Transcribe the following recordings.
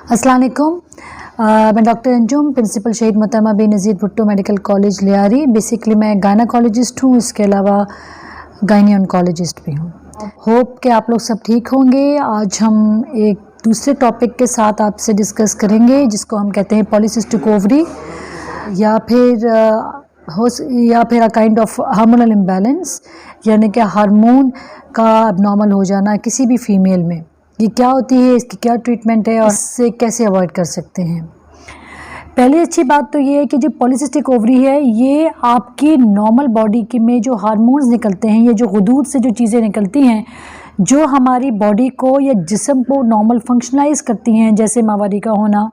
अस्सलाम वालेकुम। मैं डॉक्टर अंजुम, प्रिंसिपल शहीद मोहतरमा Benazir Bhutto medical college Lyari. Basically मैं गायनाकोलॉजिस्ट हूँ, इसके अलावा गायनी ऑन्कोलॉजिस्ट भी हूँ। होप कि आप लोग सब ठीक होंगे। आज हम एक दूसरे टॉपिक के साथ आपसे डिस्कस करेंगे जिसको हम कहते हैं पॉलीसिस्टिक ओवरी या फिर a kind of hormonal imbalance, यानी कि हार्मोन का अबनॉर्मल हो जाना किसी भी फीमेल में। ये क्या होती है, इसकी क्या ट्रीटमेंट है और इससे कैसे अवॉइड कर सकते हैं। पहली अच्छी बात तो ये है कि जो पॉलीसिस्टिक ओवरी है ये आपकी नॉर्मल बॉडी की में जो हार्मोन्स निकलते हैं, ये जो गुदूद से जो चीज़ें निकलती हैं जो हमारी बॉडी को या जिस्म को नॉर्मल फंक्शनलाइज करती हैं, जैसे माहवारी का होना,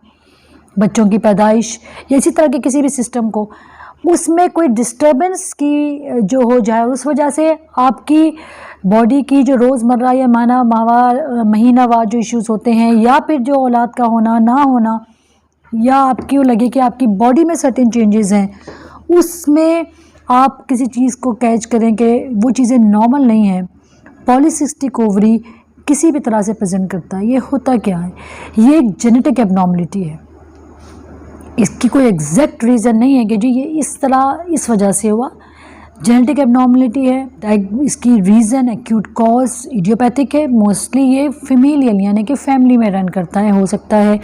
बच्चों की पैदाइश या इसी तरह के किसी भी सिस्टम को, उसमें कोई डिस्टर्बेंस की जो हो जाए, उस वजह से आपकी बॉडी की जो रोज़मर्रा या महीनावार जो इश्यूज़ होते हैं, या फिर जो औलाद का होना ना होना, या आपकी लगे कि आपकी बॉडी में सर्टेन चेंजेस हैं, उसमें आप किसी चीज़ को कैच करें कि वो चीज़ें नॉर्मल नहीं हैं। पॉलीसिस्टिक ओवरी किसी भी तरह से प्रेजेंट करता है। ये होता क्या है, ये एक जेनेटिक एबनॉर्मलिटी है। इसकी कोई एग्जैक्ट रीज़न नहीं है कि जी ये इस तरह इस वजह से हुआ, जेनेटिक एबनॉर्मलिटी है। इसकी रीज़न एक्यूट कॉज इडियोपैथिक है। मोस्टली ये फीमेलियल यानी कि फैमिली में रन करता है। हो सकता है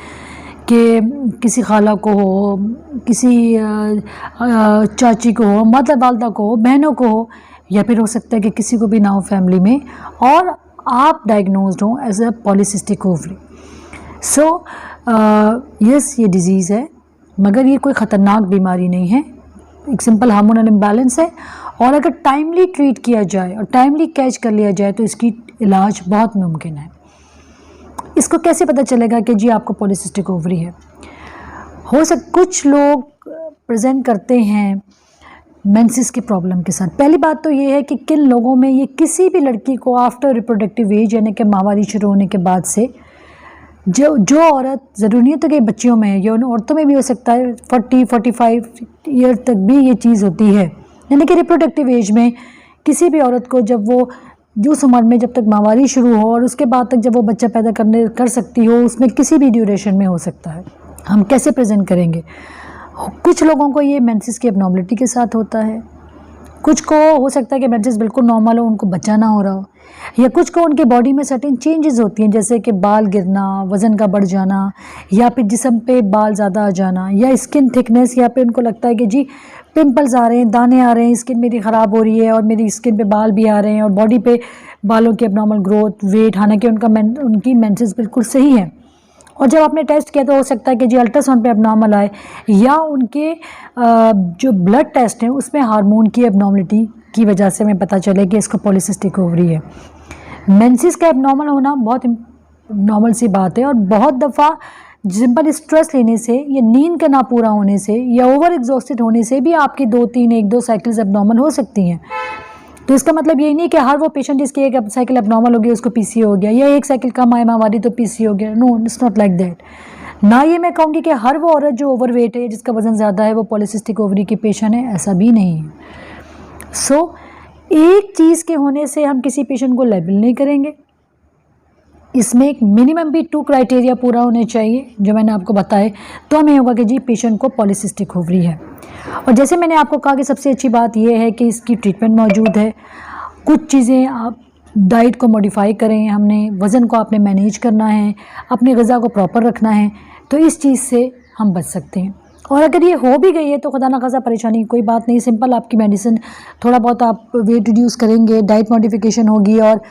कि किसी खाला को हो, किसी चाची को हो, मदर वालदा को हो, बहनों को हो, या फिर हो सकता है कि किसी को भी ना हो फैमिली में और आप डायग्नोज्ड हो as a polycystic ovary. So yes, ये डिज़ीज़ है मगर ये कोई ख़तरनाक बीमारी नहीं है। एक सिंपल हार्मोनल इम्बैलेंस है और अगर टाइमली ट्रीट किया जाए और टाइमली कैच कर लिया जाए तो इसकी इलाज बहुत मुमकिन है। इसको कैसे पता चलेगा कि जी आपको पॉलीसिस्टिक ओवरी है? कुछ लोग प्रेजेंट करते हैं मेंसेस की प्रॉब्लम के साथ। पहली बात तो ये है कि किन लोगों में ये किसी भी लड़की को आफ्टर रिप्रोडक्टिव एज यानी कि माहवारी शुरू होने के बाद से, जो औरत, ज़रूरी नहीं है तो कि बच्चियों में है, ये उन औरतों में भी हो सकता है, 40-45 ईयर तक भी ये चीज़ होती है। यानी कि रिप्रोडक्टिव एज में किसी भी औरत को जब वो उस उम्र में जब तक माहवारी शुरू हो और उसके बाद तक जब वो बच्चा पैदा कर सकती हो, उसमें किसी भी ड्यूरेशन में हो सकता है। हम कैसे प्रेजेंट करेंगे? कुछ लोगों को ये मेंसेस की एबनॉर्मलिटी के साथ होता है, कुछ को हो सकता है कि मेंसेस बिल्कुल नॉर्मल हो, उनको बच्चा ना हो रहा हो, या कुछ को उनके बॉडी में सर्टेन चेंजेस होती हैं जैसे कि बाल गिरना, वज़न का बढ़ जाना, या फिर जिस्म पे बाल ज़्यादा आ जाना, या स्किन थिकनेस, या फिर उनको लगता है कि जी पिंपल्स आ रहे हैं, दाने आ रहे हैं, स्किन मेरी ख़राब हो रही है और मेरी स्किन पे बाल भी आ रहे हैं और बॉडी पे बालों की एबनॉर्मल ग्रोथ, वेट, हालांकि उनकी मेंसेस बिल्कुल सही है। और जब आपने टेस्ट किया तो हो सकता है कि जी अल्ट्रासाउंड पे एबनॉर्मल आए, या उनके जो ब्लड टेस्ट हैं उसमें हार्मोन की एबनॉर्मलिटी की वजह से हमें पता चले कि इसको पॉलीसिस्टिक ओवरी है। मेंसेस का एबनॉर्मल होना बहुत नॉर्मल सी बात है और बहुत दफ़ा सिंपल स्ट्रेस लेने से या नींद का ना पूरा होने से या ओवर एग्जॉस्टेड होने से भी आपकी 1-2 साइकिल्स एबनॉर्मल हो सकती हैं। तो इसका मतलब ये नहीं कि हर वो पेशेंट जिसकी एक साइकिल एबनॉर्मल हो गया उसको पीसी हो गया, या एक साइकिल कम आए माहवारी तो पीसी हो गया। No, it's not like that. ना ये मैं कहूँगी कि हर वो औरत जो ओवरवेट है, जिसका वज़न ज़्यादा है, वो पॉलीसिस्टिक ओवरी की पेशेंट है, ऐसा भी नहीं है। सो एक चीज़ के होने से हम किसी पेशेंट को लेबल नहीं करेंगे। इसमें एक मिनिमम भी 2 क्राइटेरिया पूरा होने चाहिए जो मैंने आपको बताए, तो हमें होगा कि जी पेशेंट को पॉलीसिस्टिक ओवरी है। और जैसे मैंने आपको कहा कि सबसे अच्छी बात यह है कि इसकी ट्रीटमेंट मौजूद है। कुछ चीज़ें आप डाइट को मॉडिफाई करें, हमने वज़न को आपने मैनेज करना है, अपनी ग़िज़ा को प्रॉपर रखना है, तो इस चीज़ से हम बच सकते हैं। और अगर ये हो भी गई है तो खुदा ना खासा परेशानी की कोई बात नहीं, सिंपल आपकी मेडिसिन, थोड़ा बहुत आप वेट रिड्यूस करेंगे, डाइट मॉडिफिकेशन होगी और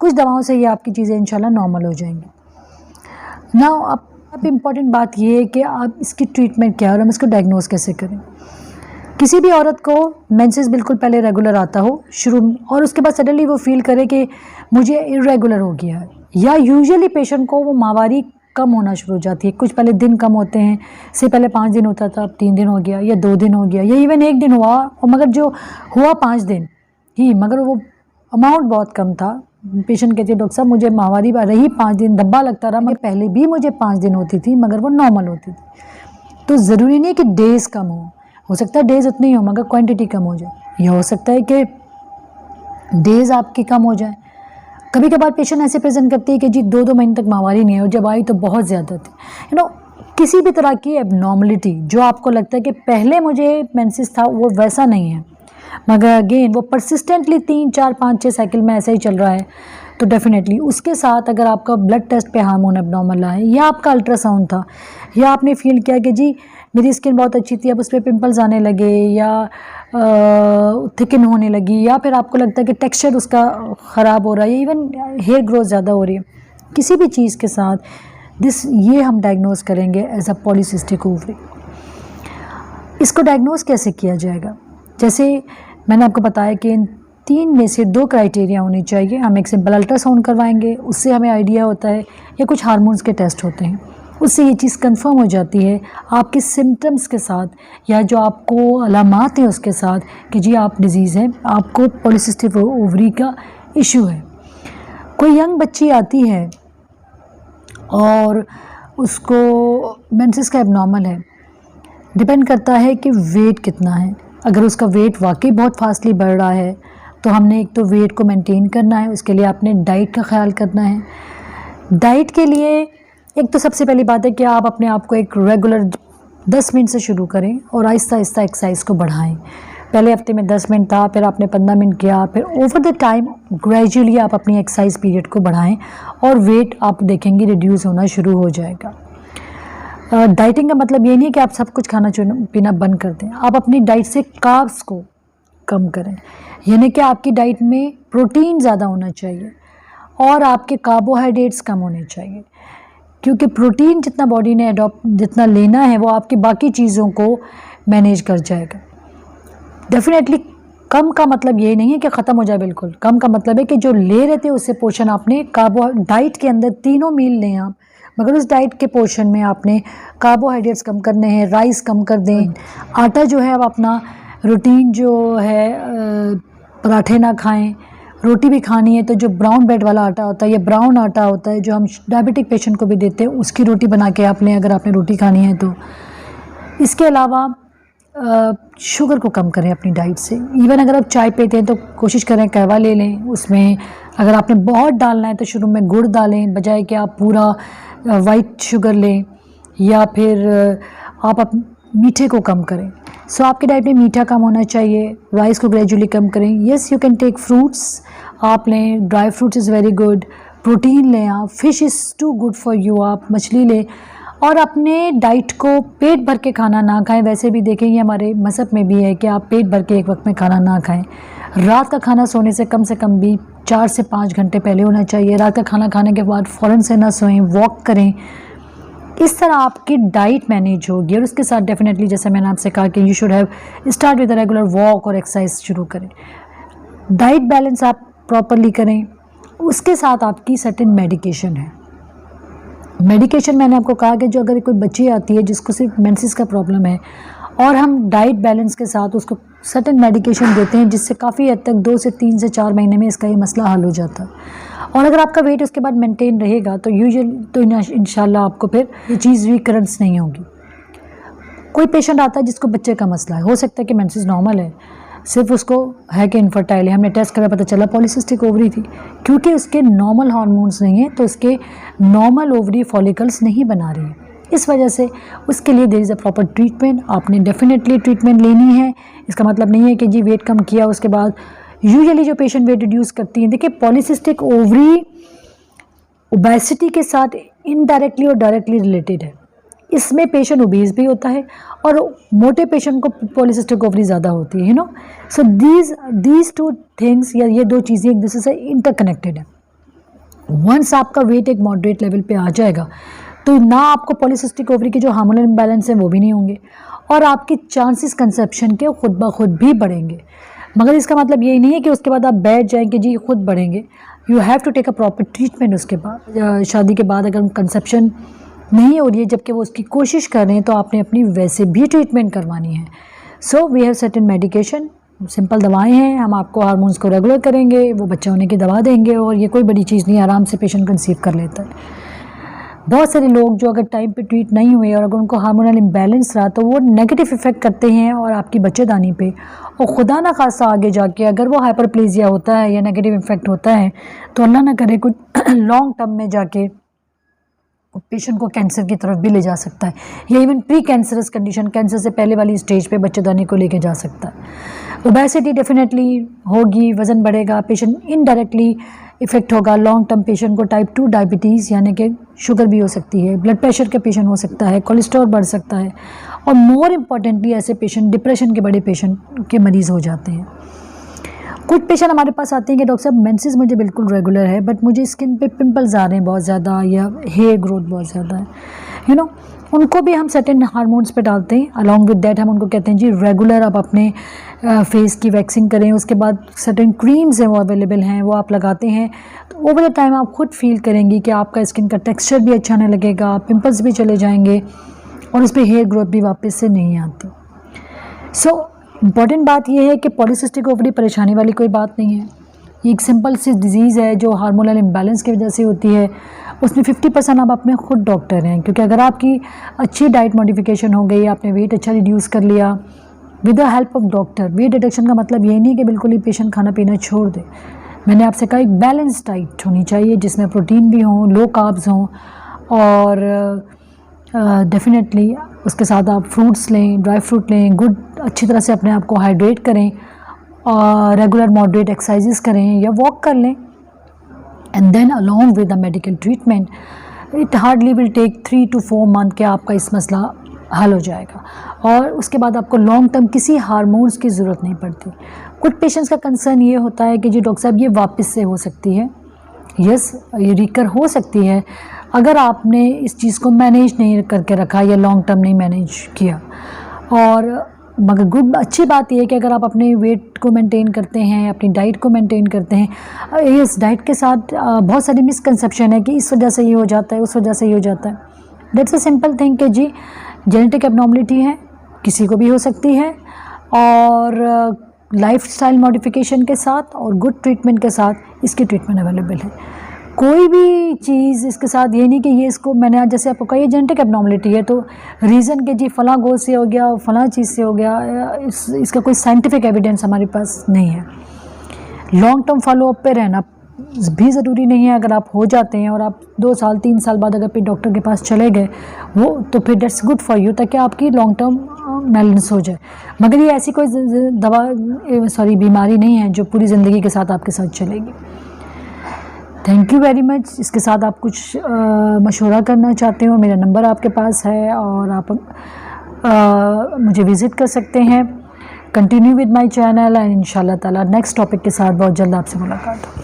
कुछ दवाओं से ये आपकी चीज़ें इंशाल्लाह नॉर्मल हो जाएंगी। नाउ अब इम्पॉर्टेंट बात ये है कि आप इसकी ट्रीटमेंट क्या है और हम इसको डायग्नोज कैसे करें। किसी भी औरत को मेंसेस बिल्कुल पहले रेगुलर आता हो शुरू, और उसके बाद सडनली वो फील करे कि मुझे इरेगुलर हो गया है, या यूजुअली पेशेंट को वो माहवारी कम होना शुरू हो जाती है। कुछ पहले दिन कम होते हैं, से पहले 5 दिन होता था, अब 3 दिन हो गया, या 2 दिन हो गया, या इवन 1 दिन हुआ, और मगर जो हुआ 5 दिन ही, मगर वो अमाउंट बहुत कम था। पेशेंट कहती है डॉक्टर साहब मुझे माहवारी रही 5 दिन, धब्बा लगता रहा, मगर पहले भी मुझे 5 दिन होती थी मगर वो नॉर्मल होती थी। तो ज़रूरी नहीं कि डेज़ कम हो सकता है डेज़ उतनी हो मगर क्वांटिटी कम हो जाए, या हो सकता है कि डेज़ आपकी कम हो जाए कभी कभार पेशेंट ऐसे प्रेजेंट करती है कि जी 2-2 महीने तक माहवारी नहीं है और जब आई तो बहुत ज़्यादा थी। किसी भी तरह की एबनॉर्मलिटी जो आपको लगता है कि पहले मुझे मेंसेस था वो वैसा नहीं है, मगर अगेन वो परसिस्टेंटली 3-4-5-6 साइकिल में ऐसा ही चल रहा है, तो डेफिनेटली उसके साथ अगर आपका ब्लड टेस्ट पे हार्मोन एबनॉर्मल है या आपका अल्ट्रासाउंड था या आपने फील किया कि जी मेरी स्किन बहुत अच्छी थी अब उस पर पिंपल्स आने लगे या थिकन होने लगी, या फिर आपको लगता है कि टेक्सचर उसका ख़राब हो रहा है, इवन हेयर ग्रोथ ज़्यादा हो रही है, किसी भी चीज़ के साथ ये हम डायग्नोज करेंगे एज अ पॉलीसिस्टिक ओवरी। इसको डायग्नोज कैसे किया जाएगा? जैसे मैंने आपको बताया कि इन 3 में से 2 क्राइटेरिया होनी चाहिए। हम एक सिंपल अल्ट्रासाउंड करवाएंगे, उससे हमें आइडिया होता है, या कुछ हार्मोन्स के टेस्ट होते हैं, उससे ये चीज़ कंफर्म हो जाती है आपके सिम्टम्स के साथ या जो आपको अलामात हैं उसके साथ कि जी आप डिजीज़ है, आपको पॉलीसिस्टिक ओवरी का इशू है। कोई यंग बच्ची आती है और उसको मेंसेस का एबनॉर्मल है, डिपेंड करता है कि वेट कितना है। अगर उसका वेट वाकई बहुत फास्टली बढ़ रहा है तो हमने एक तो वेट को मेंटेन करना है, उसके लिए आपने डाइट का ख्याल करना है। डाइट के लिए एक तो सबसे पहली बात है कि आप अपने आप को एक रेगुलर 10 मिनट से शुरू करें और आहिस्ता आहिस्ता एक्सरसाइज को बढ़ाएं। पहले हफ्ते में 10 मिनट था, फिर आपने 15 मिनट किया, फिर ओवर द टाइम ग्रेजुअली आप अपनी एक्सरसाइज पीरियड को बढ़ाएं और वेट आप देखेंगे रिड्यूस होना शुरू हो जाएगा। डाइटिंग का मतलब ये नहीं है कि आप सब कुछ खाना पीना बंद कर दें, आप अपनी डाइट से कार्ब्स को कम करें, यानी कि आपकी डाइट में प्रोटीन ज़्यादा होना चाहिए और आपके कार्बोहाइड्रेट्स कम होने चाहिए, क्योंकि प्रोटीन जितना बॉडी ने जितना लेना है वो आपकी बाकी चीज़ों को मैनेज कर जाएगा। डेफिनेटली कम का मतलब ये नहीं है कि ख़त्म हो जाए, बिल्कुल कम का मतलब है कि जो ले रहे थे उससे पोर्शन आपने डाइट के अंदर 3 मील लें आप, मगर उस डाइट के पोर्शन में आपने कार्बोहाइड्रेट्स कम करने हैं, राइस कम कर दें, आटा जो है अब अपना रूटीन जो है पराठे ना खाएं, रोटी भी खानी है तो जो ब्राउन ब्रेड वाला आटा होता है या ब्राउन आटा होता है जो हम डायबिटिक पेशेंट को भी देते हैं उसकी रोटी बना के आप लें अगर आपने रोटी खानी है तो। इसके अलावा शुगर को कम करें अपनी डाइट से। इवन अगर आप चाय पीते हैं तो कोशिश करें कहवा ले लें, उसमें अगर आपने बहुत डालना है तो शुरू में गुड़ डालें बजाय कि आप पूरा वाइट शुगर लें, या फिर आप मीठे को कम करें। सो आपकी डाइट में मीठा कम होना चाहिए, राइस को ग्रेजुअली कम करें। Yes you can take fruits, आप लें, dry fruits is very good, protein लें आप, fish is too good for you, आप मछली लें, और अपने डाइट को पेट भर के खाना ना खाएं। वैसे भी देखें ये हमारे मज़हब में भी है कि आप पेट भर के एक वक्त में खाना ना खाएं। रात का खाना सोने से कम भी 4 से 5 घंटे पहले होना चाहिए। रात का खाना खाने के बाद फ़ौरन से ना सोएं, वॉक करें। इस तरह आपकी डाइट मैनेज होगी और उसके साथ डेफिनेटली जैसे मैंने आपसे कहा कि you should have start with regular walk और एक्सरसाइज शुरू करें। डाइट बैलेंस आप प्रॉपरली करें, उसके साथ आपकी सर्टेन मेडिकेशन है। मेडिकेशन मैंने आपको कहा कि जो अगर कोई बच्ची आती है जिसको सिर्फ मेंसेस का प्रॉब्लम है और हम डाइट बैलेंस के साथ उसको सर्टेन मेडिकेशन देते हैं जिससे काफ़ी हद तक 2 से 3 से 4 महीने में इसका ये मसला हल हो जाता है। और अगर आपका वेट उसके बाद मेंटेन रहेगा तो इंशाल्लाह आपको फिर ये चीज़ रिकरेंस नहीं होगी। कोई पेशेंट आता है जिसको बच्चे का मसला है, हो सकता है कि मेंसेस नॉर्मल है, सिर्फ उसको है कि इनफर्टाइल है, हमने टेस्ट करा पता चला पॉलीसिस्टिक ओवरी थी, क्योंकि उसके नॉर्मल हार्मोन्स नहीं है तो उसके नॉर्मल ओवरी फॉलिकल्स नहीं बना रही है। इस वजह से उसके लिए there is a proper treatment, आपने डेफिनेटली ट्रीटमेंट लेनी है। इसका मतलब नहीं है कि जी वेट कम किया उसके बाद यूजुअली जो पेशेंट वेट रिड्यूस करती हैं, देखिए पॉलीसिस्टिक ओवरी ओबेसिटी के साथ इनडायरेक्टली और डायरेक्टली रिलेटेड है। इसमें पेशेंट ओबीज भी होता है और मोटे पेशेंट को पॉलीसिस्टिक ओवरी ज़्यादा होती है, you know. So these 2 things या ये 2 चीज़ें एक दूसरे से इंटरकनेक्टेड है। वंस आपका वेट एक मॉडरेट लेवल पे आ जाएगा तो ना आपको पॉलीसिस्टिक ओवरी के जो हार्मोनल इम्बैलेंस हैं वो भी नहीं होंगे और आपके चांसेस कंसेप्शन के खुद ब खुद भी बढ़ेंगे। मगर इसका मतलब ये नहीं है कि उसके बाद आप बैठ जाएं कि जी खुद बढ़ेंगे। You have to take a proper treatment. उसके बाद शादी के बाद अगर कंसेप्शन नहीं हो रही है जबकि वो उसकी कोशिश कर रहे हैं तो आपने अपनी वैसे भी ट्रीटमेंट करवानी है। So we have certain medication, simple दवाएं हैं, हम आपको हार्मोन्स को रेगुलर करेंगे, वो बच्चा होने की दवा देंगे और ये कोई बड़ी चीज़ नहीं, आराम से पेशेंट कंसीव कर लेता है। बहुत सारे लोग जो अगर टाइम पे ट्रीट नहीं हुए और अगर उनको हार्मोनल इम्बैलेंस रहा तो वो नेगेटिव इफेक्ट करते हैं और आपकी बच्चेदानी पे, और खुदा ना खासा आगे जाके अगर वो हाइपरप्लेजिया होता है या नेगेटिव इफेक्ट होता है तो अल्लाह ना करे कुछ लॉन्ग टर्म में जाके पेशेंट को कैंसर की तरफ भी ले जा सकता है, या even pre cancerous condition, cancer से पहले वाली स्टेज पे बच्चेदानी को लेके जा सकता है। ओबेसिटी डेफिनेटली होगी, वज़न बढ़ेगा, पेशेंट इनडायरेक्टली इफेक्ट होगा। लॉन्ग टर्म पेशेंट को टाइप 2 डायबिटीज़ यानी कि शुगर भी हो सकती है, ब्लड प्रेशर का पेशेंट हो सकता है, कोलेस्ट्रॉल बढ़ सकता है, और मोर इम्पॉर्टेंटली ऐसे पेशेंट डिप्रेशन के बड़े पेशेंट के मरीज़ हो जाते हैं। कुछ पेशेंट हमारे पास आते हैं कि डॉक्टर साहब मेंसेस मुझे बिल्कुल रेगुलर है बट मुझे स्किन पे पिंपल्स आ रहे हैं बहुत ज़्यादा, या हेयर ग्रोथ बहुत ज़्यादा है, उनको भी हम सर्टेन हार्मोन्स पे डालते हैं। अलॉन्ग विद दैट हम उनको कहते हैं जी रेगुलर आप अपने फेस की वैक्सिंग करें, उसके बाद सर्टेन क्रीम्स हैं वो अवेलेबल हैं, वो आप लगाते हैं तो ओवर द टाइम आप खुद फील करेंगी कि आपका स्किन का टेक्स्चर भी अच्छा नहीं लगेगा, पिंपल्स भी चले जाएंगे और उस पर हेयर ग्रोथ भी वापस से नहीं आती। सो इम्पॉर्टेंट बात यह है कि पॉलीसिस्टिक ओवरी परेशानी वाली कोई बात नहीं है, ये एक सिंपल सी डिजीज़ है जो हार्मोनल इम्बैलेंस की वजह से होती है। उसमें 50% आप अपने खुद डॉक्टर हैं, क्योंकि अगर आपकी अच्छी डाइट मॉडिफिकेशन हो गई, आपने वेट अच्छा रिड्यूस कर लिया with the help of doctor. Weight reduction का मतलब ये नहीं कि बिल्कुल ही पेशेंट खाना पीना छोड़ दे। मैंने आपसे कहा एक बैलेंस डाइट होनी चाहिए जिसमें प्रोटीन भी हो, लो कार्ब्स हों, और डेफिनेटली उसके साथ आप फ्रूट्स लें, ड्राई फ्रूट लें, गुड अच्छी तरह से अपने आप को हाइड्रेट करें, और रेगुलर मॉडरेट एक्सरसाइजेस करें या वॉक कर लें, and then along with the medical treatment it hardly will take 3 to 4 month के आपका इस मसला हल हो जाएगा, और उसके बाद आपको लॉन्ग टर्म किसी हार्मोन्स की ज़रूरत नहीं पड़ती। कुछ पेशेंट्स का कंसर्न ये होता है कि जी डॉक्टर साहब ये वापस से हो सकती है, यस ये रिकर हो सकती है अगर आपने इस चीज़ को मैनेज नहीं करके रखा या लॉन्ग टर्म नहीं मैनेज किया। और मगर गुड अच्छी बात यह है कि अगर आप अपने वेट को मेंटेन करते हैं, अपनी डाइट को मेंटेन करते हैं, इस डाइट के साथ बहुत सारी मिसकंसेप्शन है कि इस वजह से ये हो जाता है, उस वजह से ये हो जाता है। दैट्स अ सिंपल थिंग कि जी जेनेटिक एबनॉर्मलिटी है, किसी को भी हो सकती है, और लाइफस्टाइल मॉडिफिकेशन के साथ और गुड ट्रीटमेंट के साथ इसकी ट्रीटमेंट अवेलेबल है। कोई भी चीज़ इसके साथ ये नहीं कि ये इसको मैंने आज जैसे आपको कहा ये जेनेटिक एबनॉर्मलिटी है तो रीज़न कि जी फ़लाँ गोज़ से हो गया, फ़लाँ चीज़ से हो गया, इसका कोई साइंटिफिक एविडेंस हमारे पास नहीं है। लॉन्ग टर्म फॉलोअप पे रहना भी ज़रूरी नहीं है। अगर आप हो जाते हैं और आप 2 साल 3 साल बाद अगर फिर डॉक्टर के पास चले गए वो तो फिर दैट्स गुड फॉर यू, ताकि आपकी लॉन्ग टर्म बैलेंस हो जाए। मगर ये ऐसी कोई बीमारी नहीं है जो पूरी ज़िंदगी के साथ आपके साथ चलेगी। Thank you very much. इसके साथ आप कुछ मशवरा करना चाहते हो, मेरा नंबर आपके पास है और आप मुझे विज़िट कर सकते हैं। Continue with my channel and इंशाल्लाह ताला नेक्स्ट टॉपिक के साथ बहुत जल्द आपसे मुलाकात हो।